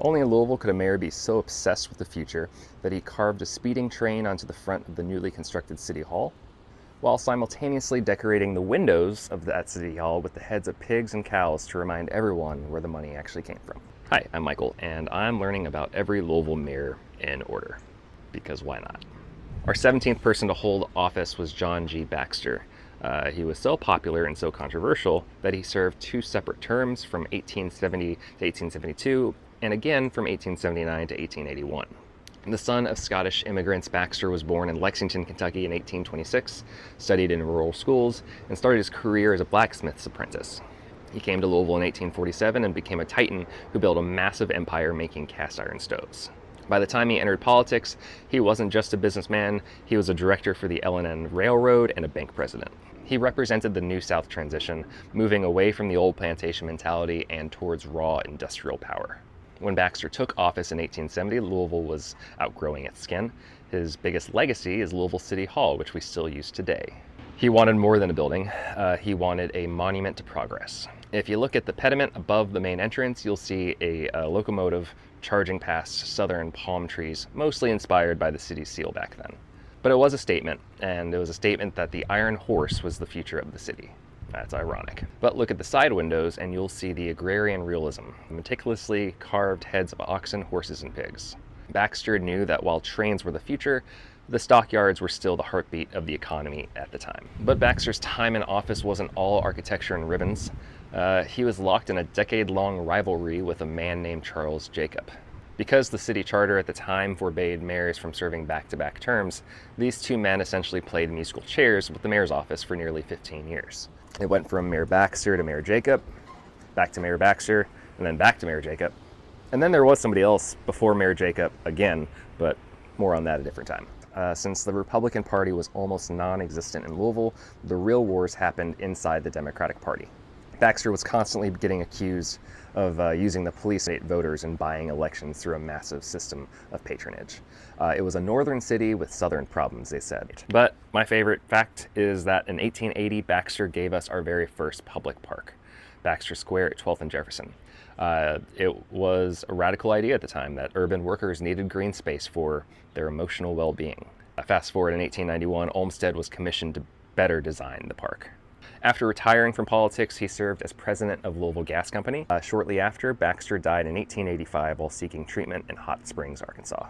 Only in Louisville could a mayor be so obsessed with the future that he carved a speeding train onto the front of the newly constructed City Hall, while simultaneously decorating the windows of that City Hall with the heads of pigs and cows to remind everyone where the money actually came from. Hi, I'm Michael, and I'm learning about every Louisville mayor in order, because why not? Our 17th person to hold office was John G. Baxter. He was so popular and so controversial that he served two separate terms from 1870 to 1872, and again from 1879 to 1881. The son of Scottish immigrants, Baxter was born in Lexington, Kentucky in 1826, studied in rural schools, and started his career as a blacksmith's apprentice. He came to Louisville in 1847 and became a titan who built a massive empire making cast iron stoves. By the time he entered politics, he wasn't just a businessman, he was a director for the L&N Railroad and a bank president. He represented the New South transition, moving away from the old plantation mentality and towards raw industrial power. When Baxter took office in 1870, Louisville was outgrowing its skin. His biggest legacy is Louisville City Hall, which we still use today. He wanted more than a building, he wanted a monument to progress. If you look at the pediment above the main entrance, you'll see a locomotive charging past southern palm trees, mostly inspired by the city's seal back then. But it was a statement, and it was a statement that the iron horse was the future of the city. That's ironic. But look at the side windows and you'll see the agrarian realism, the meticulously carved heads of oxen, horses, and pigs. Baxter knew that while trains were the future, the stockyards were still the heartbeat of the economy at the time. But Baxter's time in office wasn't all architecture and ribbons. He was locked in a decade-long rivalry with a man named Charles Jacob. Because the city charter at the time forbade mayors from serving back-to-back terms, these two men essentially played musical chairs with the mayor's office for nearly 15 years. It went from Mayor Baxter to Mayor Jacob, back to Mayor Baxter, and then back to Mayor Jacob. And then there was somebody else before Mayor Jacob again, but more on that a different time. Since the Republican Party was almost non-existent in Louisville, the real wars happened inside the Democratic Party. Baxter was constantly getting accused of using the police to bait voters and buying elections through a massive system of patronage. It was a northern city with southern problems, they said. But my favorite fact is that in 1880, Baxter gave us our very first public park, Baxter Square at 12th and Jefferson. It was a radical idea at the time that urban workers needed green space for their emotional well-being. Fast forward in 1891, Olmsted was commissioned to better design the park. After retiring from politics, he served as president of Louisville Gas Company. Shortly after, Baxter died in 1885 while seeking treatment in Hot Springs, Arkansas.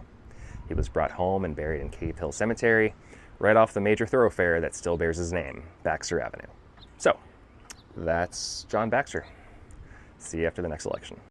He was brought home and buried in Cave Hill Cemetery, right off the major thoroughfare that still bears his name, Baxter Avenue. So, that's John Baxter. See you after the next election.